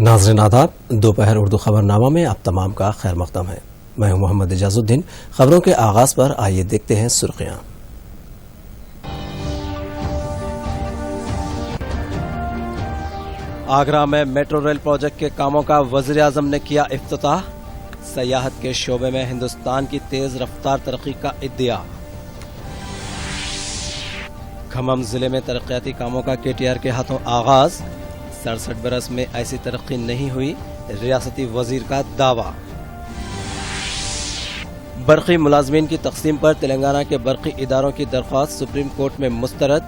नाज़रीन आदाब, दोपहर उर्दू खबरनामा में आप तमाम का खैर मक़दम है। मैं हूं मोहम्मद इजाजुद्दीन। खबरों के आगाज पर आइए देखते हैं सुर्खियां। आगरा में मेट्रो रेल प्रोजेक्ट के कामों का वज़ीर-ए-आज़म ने किया इफ्तिताह। सयाहत के शोबे में हिंदुस्तान की तेज रफ्तार तरक्की का इद्दिया। खम्मम जिले में तरक्याती कामों का केटीआर के हाथों आगाज। 67 बरस में ऐसी तरक्की नहीं हुई, रियासती वजीर का दावा। बरक़ी मुलाजमीन की तक़सीम पर तेलंगाना के बरक़ी इदारों की दरख्वास्त सुप्रीम कोर्ट में मुस्तरद।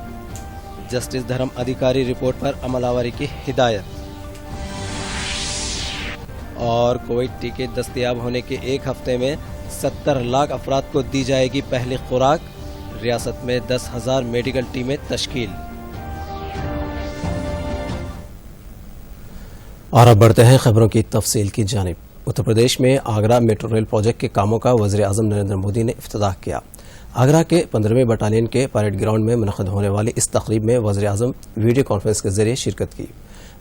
जस्टिस धर्म अधिकारी रिपोर्ट पर अमलावरी की हिदायत। और कोविड टीके दस्तयाब होने के एक हफ्ते में 70 लाख अफराद को दी जाएगी पहली खुराक। रियासत में 10,000 मेडिकल टीमें तश्कील। और अब बढ़ते हैं खबरों की तफसील की जानिब। उत्तर प्रदेश में आगरा मेट्रो रेल प्रोजेक्ट के कामों का वज़ीर-ए-आज़म नरेंद्र मोदी ने इफ्तिताह किया। आगरा के 15वें बटालियन के परेड ग्राउंड में मुनक़्क़िद होने वाली इस तक़रीब में वज़ीर-ए-आज़म वीडियो कॉन्फ्रेंस के जरिए शिरकत की।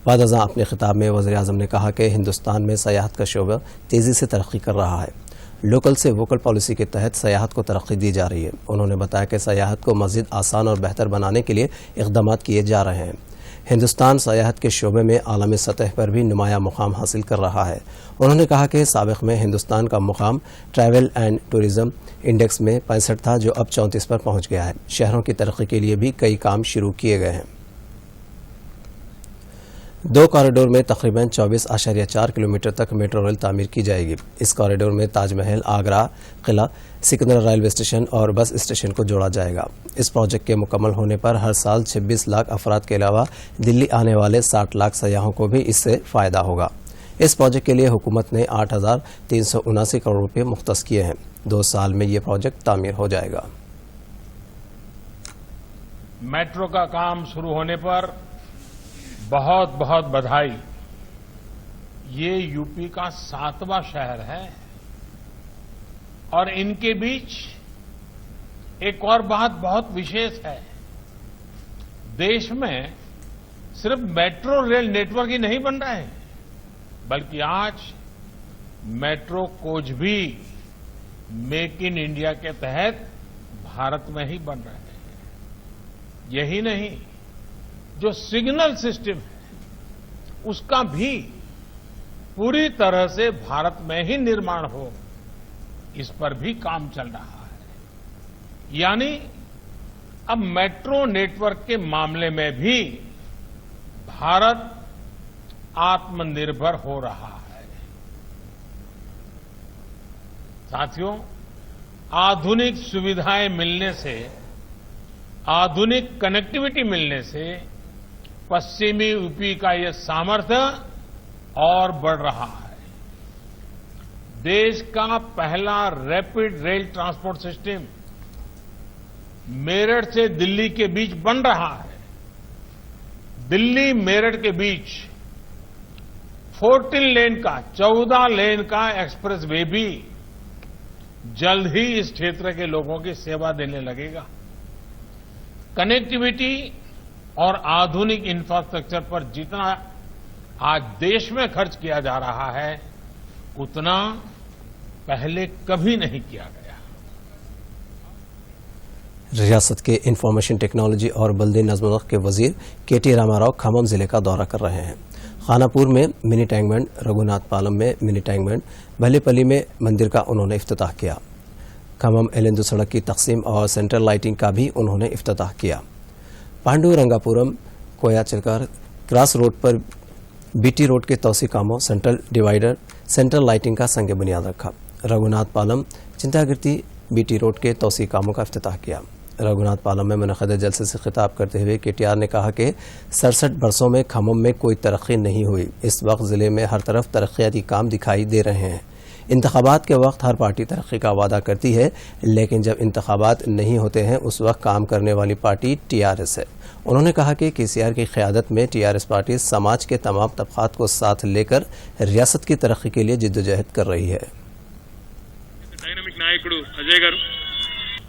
बाद अपने खिताब में वज़ीर-ए-आज़म ने कहा कि हिंदुस्तान में सयाहत का शोबा तेज़ी से तरक्की कर रहा है। लोकल से वोकल पॉलिसी के तहत सयाहत को तरक्की दी जा रही है। उन्होंने बताया कि सयाहत को मज़ीद आसान और बेहतर बनाने के लिए इक़दामात किए जा रहे हैं। हिंदुस्तान सयाहत के शोबे में आलमी सतह पर भी नुमाया मुकाम हासिल कर रहा है। उन्होंने कहा कि साबिक़ में हिंदुस्तान का मुकाम ट्रैवल एंड टूरिज़म इंडेक्स में 65 था, जो अब 34 पर पहुंच गया है। शहरों की तरक्की के लिए भी कई काम शुरू किए गए हैं। 2 कॉरिडोर में तकरीबन 24.4 किलोमीटर तक मेट्रो रेल तामीर की जाएगी। इस कॉरिडोर में ताजमहल, आगरा किला, सिकंदरा रेलवे स्टेशन और बस स्टेशन को जोड़ा जाएगा। इस प्रोजेक्ट के मुकम्मल होने पर हर साल 26 लाख अफराद के अलावा दिल्ली आने वाले 60 लाख सयाहों को भी इससे फ़ायदा होगा। इस प्रोजेक्ट के लिए हुकूमत ने 8,379 करोड़ रुपये मुख्तस किए हैं। 2 साल में ये प्रोजेक्ट तामीर हो जाएगा। मेट्रो का काम शुरू होने पर बहुत बहुत बधाई। ये यूपी का 7वां शहर है और इनके बीच एक और बात बहुत विशेष है। देश में सिर्फ मेट्रो रेल नेटवर्क ही नहीं बन रहा है, बल्कि आज मेट्रो कोच भी मेक इन इंडिया के तहत भारत में ही बन रहे हैं। यही नहीं, जो सिग्नल सिस्टम है उसका भी पूरी तरह से भारत में ही निर्माण हो, इस पर भी काम चल रहा है। यानी अब मेट्रो नेटवर्क के मामले में भी भारत आत्मनिर्भर हो रहा है। साथियों, आधुनिक सुविधाएं मिलने से, आधुनिक कनेक्टिविटी मिलने से पश्चिमी यूपी का ये सामर्थ्य और बढ़ रहा है। देश का पहला rapid rail transport system Meerut से दिल्ली के बीच बन रहा है। दिल्ली मेरठ के बीच 14 लेन का एक्सप्रेस वे भी जल्द ही इस क्षेत्र के लोगों की सेवा देने लगेगा। कनेक्टिविटी और आधुनिक इंफ्रास्ट्रक्चर पर जितना आज देश में खर्च किया जा रहा है, उतना पहले कभी नहीं किया गया। रियासत के इंफॉर्मेशन टेक्नोलॉजी और बल्दी नज़्म-ओ-ज़ब्त के वजीर केटी रामाराव खम्मम जिले का दौरा कर रहे हैं। खानापुर में मिनी टैंकबंड, रघुनाथ पालम में मिनी टैंकबंड, भलेपल्ली में मंदिर का उन्होंने इफ्तिताह किया। खम्मम एलेंदु सड़क की तकसीम और सेंट्रल लाइटिंग का भी उन्होंने इफ्तिताह किया। पांडु रंगापुरम कोया चिलकर क्रॉस रोड पर बीटी रोड के तौसी कामों, सेंट्रल डिवाइडर, सेंट्रल लाइटिंग का संग बुनियाद रखा। रघुनाथ पालम चिंतागिरती बीटी रोड के तौसी कामों का इफ्तिताह किया। रघुनाथ पालम में मुनक़्क़िद जलसे से खिताब करते हुए केटीआर ने कहा कि 67 बरसों में खम्मम में कोई तरक्की नहीं हुई। इस वक्त जिले में हर तरफ तरक्याती काम दिखाई दे रहे हैं। इंतखाबात के वक्त हर पार्टी तरक्की का वादा करती है, लेकिन जब इंतखाबात नहीं होते हैं उस वक्त काम करने वाली पार्टी टीआरएस है। उन्होंने कहा कि केसीआर की क़यादत में टीआरएस पार्टी समाज के तमाम तबक़ात को साथ लेकर रियासत की तरक्की के लिए जिद्दोजहद कर रही है। డైనమిక్ నాయకుడు అజయ్ గారు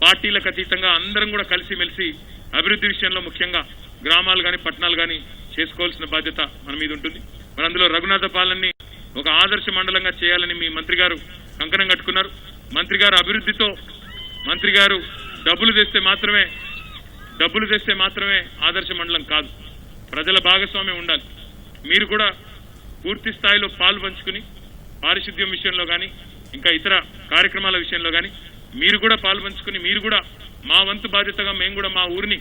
పార్టీలకు అతీతంగా అందరం కూడా కలిసిమెలిసి అభివృద్ధి విషయంలో ముఖ్యంగా గ్రామాలు గాని పట్టణాలు గాని చేసుకోవాల్సిన బాధ్యత మన మీద ఉంటుంది। మరి అందులో రఘునాథపాలెంని ఒక ఆదర్శ మండలంగా చేయాలని మీ మంత్రి గారు కంకణం కట్టుకున్నారు. మంత్రి గారు అభివృద్ధితో, మంత్రి గారు డబ్బులు తెస్తే మాత్రమే ఆదర్శ మండలం కాదు, ప్రజల భాగస్వామ్యం ఉండాలి. మీరు కూడా పూర్తి స్థాయిలో పాలు పంచుకుని పారిశుద్ధ్యం విషయంలో కానీ ఇంకా ఇతర కార్యక్రమాల విషయంలో కానీ మీరు కూడా పాలు పంచుకుని, మీరు కూడా మా వంతు బాధ్యతగా మేము కూడా మా ఊరిని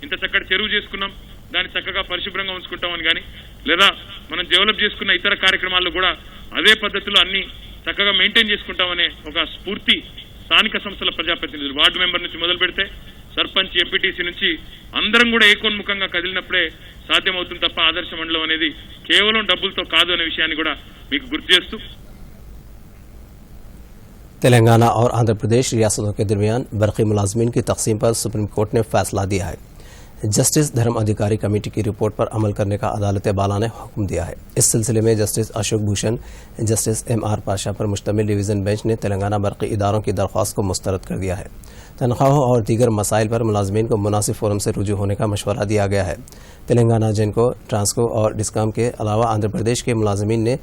ఇంత చక్కటి చెరువు చేసుకున్నాం, దాన్ని చక్కగా పరిశుభ్రంగా ఉంచుకుంటామని కానీ, లేదా మనం డెవలప్ చేసుకున్న ఇతర కార్యక్రమాల్లో కూడా అదే పద్ధతిలో అన్ని చక్కగా మెయింటైన్ చేసుకుంటామనే ఒక స్ఫూర్తి స్థానిక సంస్థల ప్రజాప్రతినిధులు, వార్డు మెంబర్ నుంచి మొదలు పెడితే సర్పంచ్, ఎంపీటీసీ నుంచి అందరం కూడా ఏకోన్ముఖంగా కదిలినప్పుడే సాధ్యమవుతుంది తప్ప ఆదర్శ మండలం అనేది కేవలం డబ్బులతో కాదు అనే విషయాన్ని కూడా మీకు గుర్తు చేస్తూ, तेलंगाना और आंध्र प्रदेश रियासतों के दरमियान बरक़ी मुलाजमीन की तकसीम पर सुप्रीम कोर्ट ने फैसला दिया है. जस्टिस धर्म अधिकारी कमेटी की रिपोर्ट पर अमल करने का अदालत बाला ने हुक्म दिया है. इस सिलसिले में justice Ashok Bhushan, justice M.R. Pasha पर मुश्तमिल डिवीज़न बेंच ने तेलंगाना बरक़ी इदारों की दरख्वास्त को मुस्तरद कर दिया है. तनख्वाहों और दीगर मसाइल पर मुलाजमीन को मुनासिब फोरम से रुजू होने का मशवरा दिया गया है. तेलंगाना, जेनको, ट्रांसको और डिस्काम के अलावा आंध्र प्रदेश के मुलाजमीन ने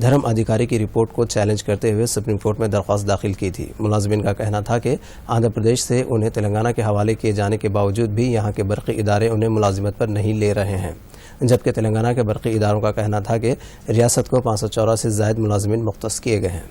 धर्म अधिकारी की रिपोर्ट को चैलेंज करते हुए सुप्रीम कोर्ट में दरख्वास्त दाखिल की थी. मुलाजमीन का कहना था कि आंध्र प्रदेश से उन्हें तेलंगाना के हवाले किए जाने के बावजूद भी यहाँ के बरक़ी इदारे उन्हें मुलाजिमत पर नहीं ले रहे हैं, जबकि तेलंगाना के बरक़ी इदारों का कहना था कि रियासत को 584 से ज़ायद मुलाजमीन मुख्तस किए गए हैं.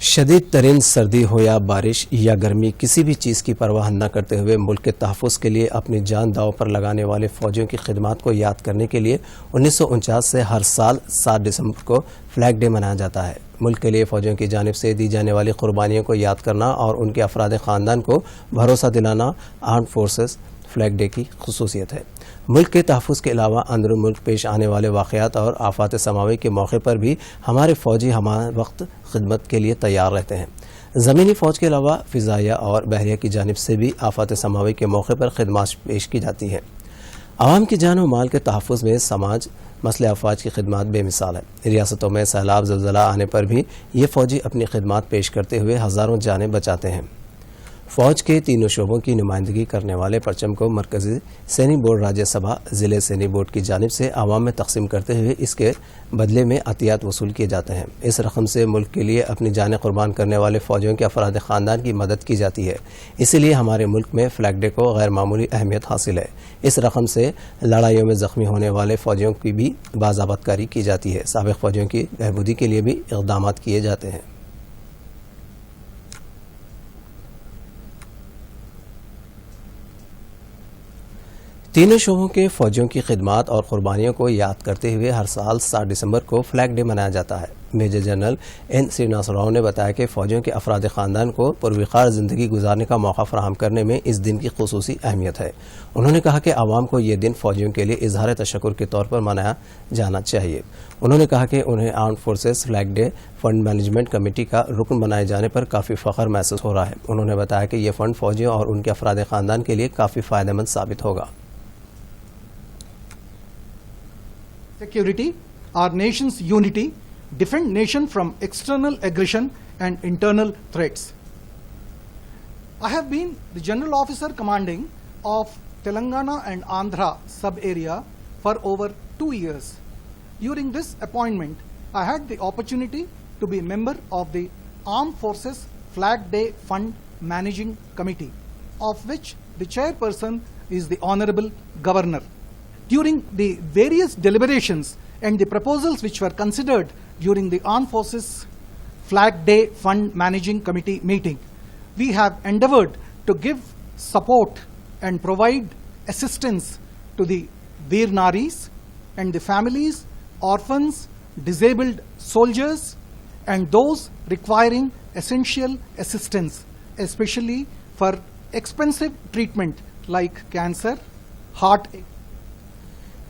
शदीद तरीन सर्दी हो या बारिश या गर्मी, किसी भी चीज़ की परवाह न करते हुए मुल्क के तहफ़्फ़ुज़ के लिए अपनी जान दांव पर लगाने वाले फ़ौजियों की खिदमत को याद करने के लिए 1949 से हर साल 7 दिसंबर को फ्लैग डे मनाया जाता है. मुल्क के लिए फ़ौजियों की जानिब से दी जाने वाली क़ुरबानियों को याद करना और उनके अफराद ख़ानदान को भरोसा दिलाना आर्म फोर्सेस फ्लैग डे की खुसूसियत है. मुल्क के तहफ़्फ़ुज़ के अलावा अंदरून मुल्क पेश आने वाले वाक़यात और आफ़ात समावी के मौके पर भी हमारे फ़ौजी हमारे वक्त खिदमत के लिए तैयार रहते हैं. ज़मीनी फ़ौज के अलावा फ़िज़ाइया और बहरिया की जानिब से भी आफ़ात समावी के मौके पर खिदमत पेश की जाती हैं. आवाम की जान और माल के तहफ़्फ़ुज़ में समाज मसले अफवाज की खिदमत बेमिसाल है. रियासतों में सैलाब, ज़लज़ला आने पर भी ये फ़ौजी अपनी खिदमत पेश करते हुए हज़ारों जानें बचाते हैं. फ़ौज के तीनों शोबों की नुमाइंदगी करने वाले परचम को मरकज़ी सैनी बोर्ड राज्यसभा ज़िले सैनी बोर्ड की जानिब से आवाम में तकसीम करते हुए इसके बदले में अतियात वसूल किए जाते हैं. इस रकम से मुल्क के लिए अपनी जानें कुर्बान करने वाले फ़ौजियों के अफराद ख़ानदान की मदद की जाती है. इसीलिए हमारे मुल्क में फ्लैग डे को गैर मामूली अहमियत हासिल है. इस रकम से लड़ाइयों में ज़ख्मी होने वाले फ़ौजियों की भी बाज़ाबतकारी की जाती है. साबिक़ फ़ौजियों की बहबूदी के लिए भी इक़दामात किए जाते हैं. तीनों शोबों के फौजियों की खिदमत और कुर्बानियों को याद करते हुए हर साल 7 दिसंबर को फ्लैग डे मनाया जाता है. Major general N. Srinivas Rao ने बताया कि फौजियों के अफराद ख़ानदान को पुरवक़ार ज़िंदगी गुजारने का मौका फराहम करने में इस दिन की ख़ुसूसी अहमियत है. उन्होंने कहा कि आवाम को ये दिन फौजियों के लिए इजहार तशक्कुर के तौर पर मनाया जाना चाहिए. उन्होंने कहा कि उन्हें arm forces flag day fund management committee का रुकन बनाए जाने पर काफ़ी फ़ख्र महसूस हो रहा है. उन्होंने बताया कि यह फ़ंड फौजियों और उनके अफराद ख़ानदान के लिए काफ़ी फ़ायदेमंद साबित होगा. Security, our nation's unity, defend nation from external aggression and internal threats. I have been the General Officer Commanding of Telangana and Andhra sub-area for over 2 years. During this appointment, I had the opportunity to be a member of the Armed Forces Flag Day Fund Managing Committee, of which the chairperson is the Honorable Governor. During the various deliberations and the proposals which were considered during the Armed Forces Flag Day Fund Managing Committee meeting, we have endeavored to give support and provide assistance to the Veer Naris and the families, orphans, disabled soldiers, and those requiring essential assistance, especially for expensive treatment like cancer, heart.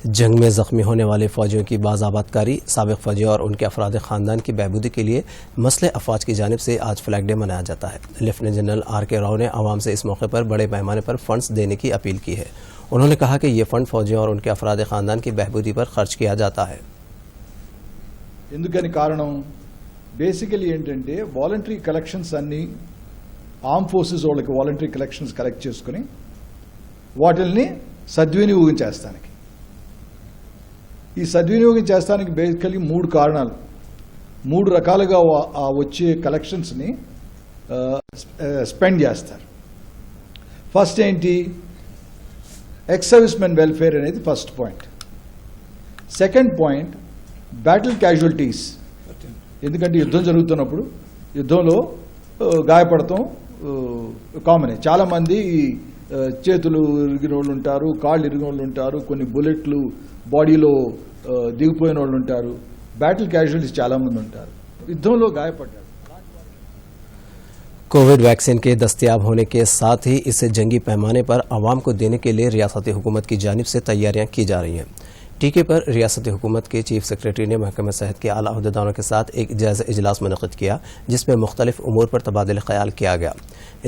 जंग में ज़ख्मी होने वाले फ़ौजियों की बाज़ाबतकारी, साबिक़ फ़ौजियों और उनके अफराद ख़ानदान की बहबूदी के लिए मसले अफवाज की जानिब से आज फ्लैग डे मनाया जाता है. Lieutenant general R.K. राव ने आवाम से इस मौके पर बड़े पैमाने पर फ़ंड्स देने की अपील की है. उन्होंने कहा कि ये फ़ंड फ़ौजियों और उनके अफराद ख़ानदान की बहबूदी पर खर्च किया जाता है. ఎందుకని కారణం బేసికలీ ఏంటంటే వాలంటరీ కలెక్షన్స్ అన్ని ఆర్మ్ ఫోర్సెస్ వాళ్ళకి వాలంటరీ కలెక్షన్స్ కలెక్ట్ చేసుకుని వాటిల్ని సద్వినియోగం చేస్తానికి ఈ సద్వినియోగం చేస్తానికి బేసికలీ 3 కారణాలు, 3 రకాలుగా వచ్చే కలెక్షన్స్ని స్పెండ్ చేస్తారు. ఫస్ట్ ఏంటి, ఎక్స్ సర్వీస్ మెన్ వెల్ఫేర్ అనేది first point. Second point, battle casualties. ఎందుకంటే యుద్ధం జరుగుతున్నప్పుడు యుద్ధంలో గాయపడటం కామనే. చాలామంది చేతులు ఇరిగిన వాళ్ళు ఉంటారు, కాళ్ళు ఇరిగిన వాళ్ళు ఉంటారు, కొన్ని బుల్లెట్లు బాడీలో దిగిపోయిన వాళ్ళు ఉంటారు. బ్యాటిల్ క్యాజువల్టీస్ చాలామంది ఉంటారు, యుద్ధంలో గాయపడ్డారు. कोविड वैक्सीन के दस्तयाब होने के साथ ही इसे जंगी पैमाने पर आवाम को देने के लिए रियासती हुकूमत की जानिब से तैयारियां की जा रही हैं. टीके पर रियासती हुकूमत के चीफ सेक्रेटरी ने महकमा सेहत के आला अहदेदारों के साथ एक जायजा इजलास मुनक़िद किया, जिसमें मुख्तलिफ उमूर पर तबादला ख्याल किया गया.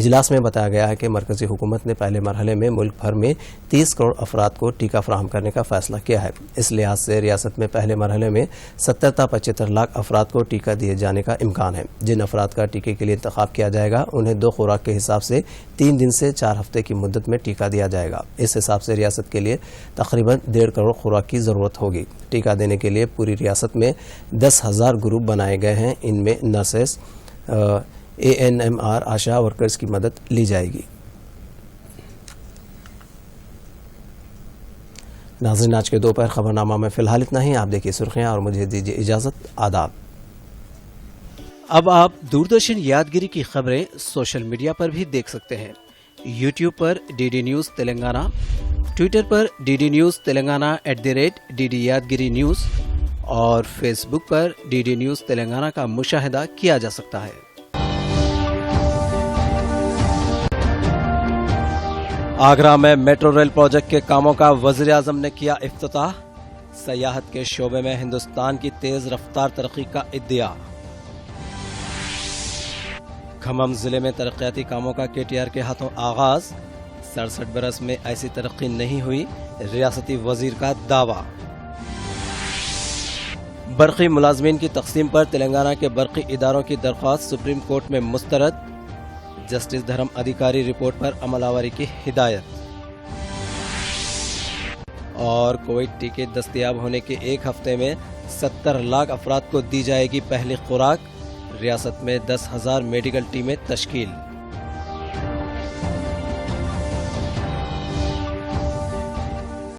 इजलास में बताया गया है कि मरकजी हुकूमत ने पहले मरहले में मुल्क भर में 30 करोड़ अफराद को टीका फराहम करने का फैसला किया है. इस लिहाज से रियासत में पहले मरहले में 70 ta 75 लाख अफराद को टीका दिए जाने का इम्कान है. जिन अफराद का टीके के लिए इंतखाब किया जाएगा उन्हें 2 खुराक के हिसाब से 3 दिन से 4 हफ्ते की मुद्दत में टीका दिया जाएगा. इस हिसाब से रियासत के लिए तकरीबन 1.5 करोड़ खुराक की ज़रूरत होगी. टीका देने के लिए पूरी रियासत में 10,000 ग्रुप बनाए गए हैं. इनमें नर्सेस, ANMR, आशा वर्कर्स की मदद ली जाएगी. नाज़रीन, आज के दोपहर खबरनामा में फिलहाल इतना ही. आप देखिए सुर्खियां और मुझे दीजिए इजाजत. आदाब. अब आप दूरदर्शन यादगिरी की खबरें सोशल मीडिया पर भी देख सकते हैं. यूट्यूब पर DD न्यूज़ तेलंगाना, ट्विटर पर DD न्यूज़ तेलंगाना @DD यादगिरी न्यूज़ और फेसबुक पर DD न्यूज़ तेलंगाना का मुशाहिदा किया जा सकता है. आगरा में मेट्रो रेल प्रोजेक्ट के कामों का वज़ीर आज़म ने किया इफ्तिताह. सयाहत के शोबे में हिंदुस्तान की तेज रफ्तार तरक्की का इद्दिया. खम्मम जिले में तरक्याती कामों का KTR के हाथों आगाज. 67 बरस में ऐसी तरक्की नहीं हुई, रियासती वजीर का दावा. बरक़ी मुलाजमीन की तकसीम पर तेलंगाना के बरक़ी इदारों की दरख्वास्त सुप्रीम कोर्ट में मुस्तरद. जस्टिस धर्म अधिकारी रिपोर्ट पर अमलावरी की हिदायत. और कोविड टीके दस्तयाब होने के 1 हफ्ते में 70 लाख अफराद को दी जाएगी पहली खुराक. रियासत में 10,000 मेडिकल टीमें तश्कील.